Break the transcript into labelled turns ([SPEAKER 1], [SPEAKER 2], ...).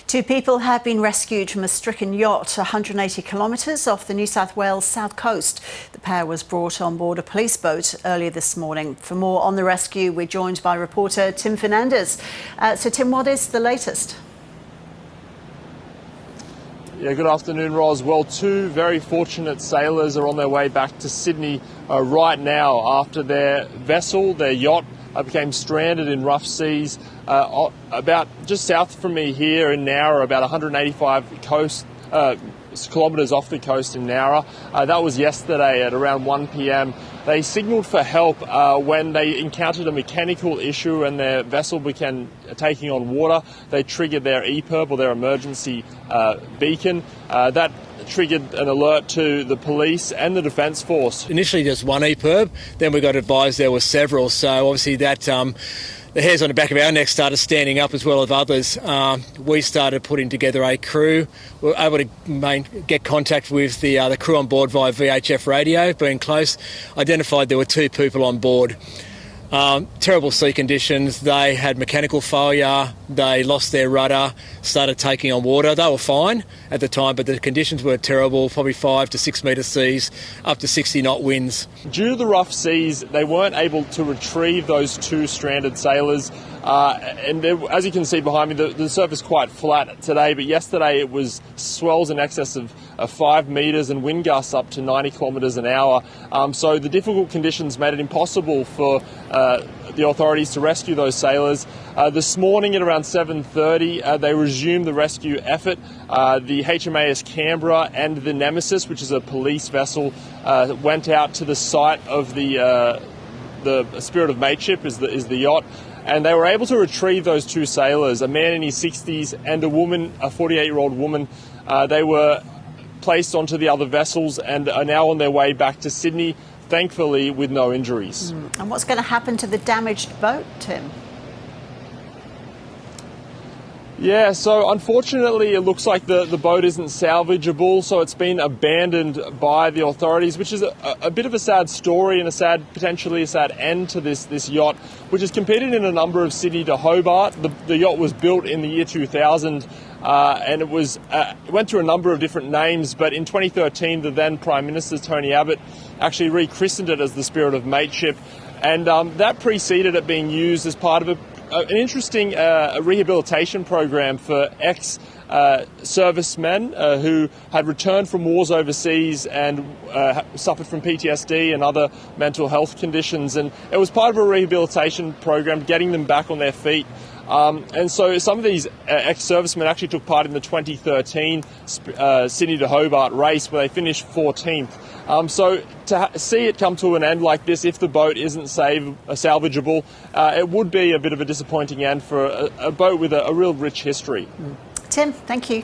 [SPEAKER 1] Two people have been rescued from a stricken yacht 180 kilometres off the New South Wales south coast. The pair was brought on board a police boat earlier this morning. For more on the rescue, we're joined by reporter Tim Fernandez. So Tim, what is the latest?
[SPEAKER 2] Yeah, good afternoon, Ros. Well, two very fortunate sailors are on their way back to Sydney right now after their vessel, their yacht, became stranded in rough seas about just south from me here in Nowra, about 185 kilometres off the coast in Nowra. That was yesterday at around 1 p.m. They signalled for help when they encountered a mechanical issue and their vessel began taking on water. They triggered their EPIRB, or their emergency beacon. That triggered an alert to the police and the Defence Force.
[SPEAKER 3] Initially just one EPIRB, then we got advised there were several, so obviously that the hairs on the back of our neck started standing up as well as others. We started putting together a crew. We were able to get contact with the crew on board via VHF radio, being close. Identified there were two people on board. Terrible sea conditions. They had mechanical failure. They lost their rudder, started taking on water. They were fine at the time, but the conditions were terrible, probably 5 to 6 metre seas, up to 60 knot winds.
[SPEAKER 2] Due to the rough seas, they weren't able to retrieve those two stranded sailors. And as you can see behind me, the surface is quite flat today, but yesterday it was swells in excess of 5 metres and wind gusts up to 90 kilometres an hour. So the difficult conditions made it impossible for the authorities to rescue those sailors. This morning at around 7:30, they resumed the rescue effort. The HMAS Canberra and the Nemesis, which is a police vessel, went out to the site of the Spirit of Mateship, is the yacht. And they were able to retrieve those two sailors, a man in his 60s and a woman, a 48-year-old woman. They were placed onto the other vessels and are now on their way back to Sydney, thankfully with no injuries.
[SPEAKER 1] And what's going to happen to the damaged boat, Tim?
[SPEAKER 2] Yeah, so unfortunately it looks like the boat isn't salvageable, so it's been abandoned by the authorities, which is a bit of a sad story and potentially a sad end to this yacht, which has competed in a number of Sydney to Hobart. The yacht was built in the year 2000 and it went through a number of different names, but in 2013 the then Prime Minister Tony Abbott actually rechristened it as the Spirit of Mateship, and that preceded it being used as part of an interesting rehabilitation program for ex-servicemen who had returned from wars overseas and suffered from PTSD and other mental health conditions. And it was part of a rehabilitation program, getting them back on their feet. And so some of these ex-servicemen actually took part in the 2013 Sydney to Hobart race, where they finished 14th. So to see it come to an end like this, if the boat isn't salvageable, it would be a bit of a disappointing end for a boat with a real rich history.
[SPEAKER 1] Tim, thank you.